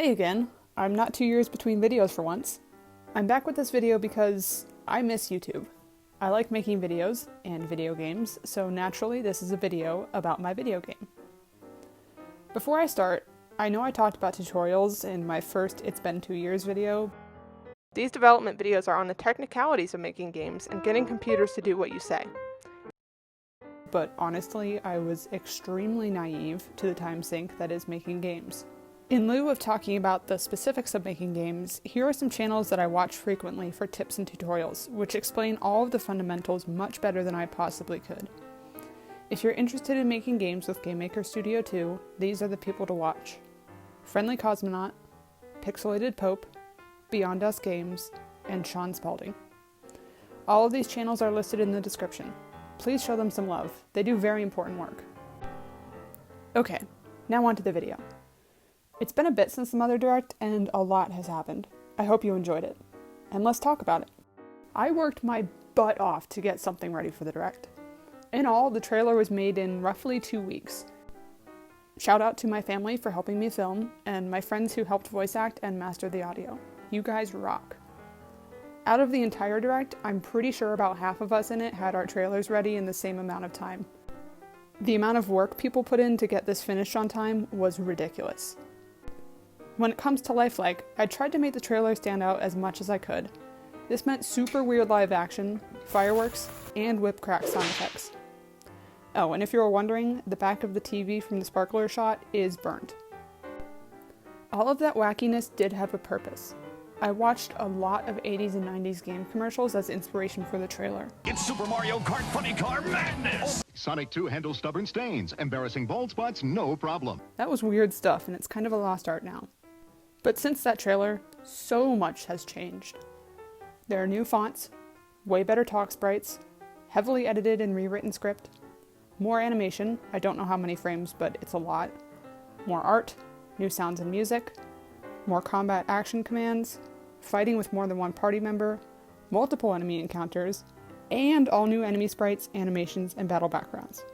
Hey again, I'm not 2 years between videos for once. I'm back with this video because I miss YouTube. I like making videos and video games, so naturally this is a video about my video game. Before I start, I know I talked about tutorials in my first It's Been 2 Years video. These development videos are on the technicalities of making games and getting computers to do what you say. But honestly, I was extremely naive to the time sink that is making games. In lieu of talking about the specifics of making games, here are some channels that I watch frequently for tips and tutorials, which explain all of the fundamentals much better than I possibly could. If you're interested in making games with GameMaker Studio 2, these are the people to watch. Friendly Cosmonaut, Pixelated Pope, Beyond Us Games, and Sean Spalding. All of these channels are listed in the description. Please show them some love. They do very important work. Okay, now on to the video. It's been a bit since the Mother Direct, and a lot has happened. I hope you enjoyed it. And let's talk about it. I worked my butt off to get something ready for the Direct. In all, the trailer was made in roughly 2 weeks. Shout out to my family for helping me film, and my friends who helped voice act and master the audio. You guys rock. Out of the entire Direct, I'm pretty sure about half of us in it had our trailers ready in the same amount of time. The amount of work people put in to get this finished on time was ridiculous. When it comes to lifelike, I tried to make the trailer stand out as much as I could. This meant super weird live action, fireworks, and whip crack sound effects. Oh, and if you were wondering, the back of the TV from the sparkler shot is burnt. All of that wackiness did have a purpose. I watched a lot of 80s and 90s game commercials as inspiration for the trailer. It's Super Mario Kart Funny Car Madness! Sonic 2 handles stubborn stains, embarrassing bald spots, no problem. That was weird stuff, and it's kind of a lost art now. But since that trailer, so much has changed. There are new fonts, way better talk sprites, heavily edited and rewritten script, more animation, I don't know how many frames, but it's a lot, more art, new sounds and music, more combat action commands, fighting with more than one party member, multiple enemy encounters, and all new enemy sprites, animations, and battle backgrounds.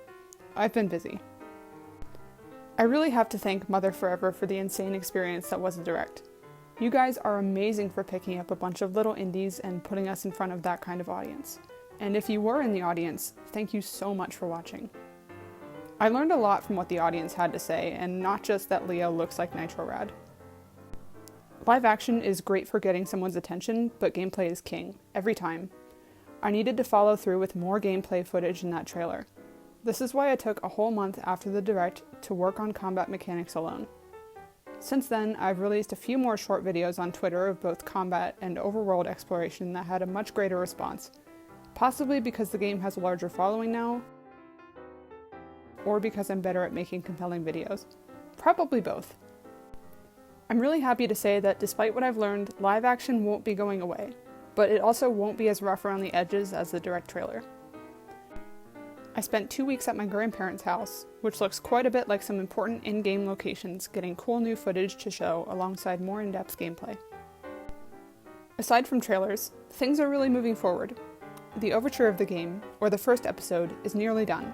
I've been busy. I really have to thank Mother Forever for the insane experience that was a Direct. You guys are amazing for picking up a bunch of little indies and putting us in front of that kind of audience. And if you were in the audience, thank you so much for watching. I learned a lot from what the audience had to say, and not just that Leo looks like Nitro Rad. Live action is great for getting someone's attention, but gameplay is king, every time. I needed to follow through with more gameplay footage in that trailer. This is why I took a whole month after the Direct to work on combat mechanics alone. Since then, I've released a few more short videos on Twitter of both combat and overworld exploration that had a much greater response, possibly because the game has a larger following now, or because I'm better at making compelling videos. Probably both. I'm really happy to say that despite what I've learned, live action won't be going away, but it also won't be as rough around the edges as the Direct trailer. I spent 2 weeks at my grandparents' house, which looks quite a bit like some important in-game locations, getting cool new footage to show alongside more in-depth gameplay. Aside from trailers, things are really moving forward. The overture of the game, or the first episode, is nearly done.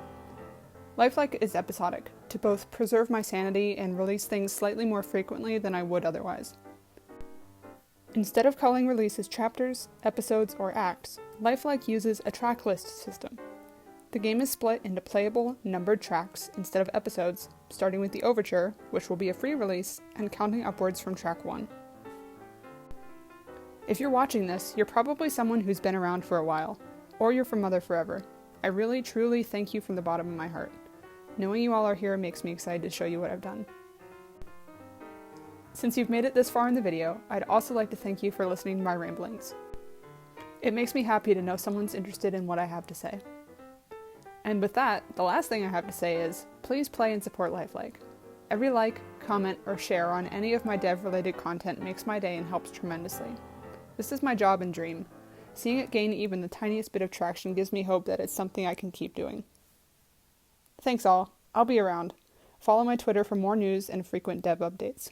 Lifelike is episodic, to both preserve my sanity and release things slightly more frequently than I would otherwise. Instead of calling releases chapters, episodes, or acts, Lifelike uses a track list system. The game is split into playable, numbered tracks instead of episodes, starting with the overture, which will be a free release, and counting upwards from track 1. If you're watching this, you're probably someone who's been around for a while, or you're from Mother Forever. I really, truly thank you from the bottom of my heart. Knowing you all are here makes me excited to show you what I've done. Since you've made it this far in the video, I'd also like to thank you for listening to my ramblings. It makes me happy to know someone's interested in what I have to say. And with that, the last thing I have to say is, please play and support Lifelike. Every like, comment, or share on any of my dev-related content makes my day and helps tremendously. This is my job and dream. Seeing it gain even the tiniest bit of traction gives me hope that it's something I can keep doing. Thanks all. I'll be around. Follow my Twitter for more news and frequent dev updates.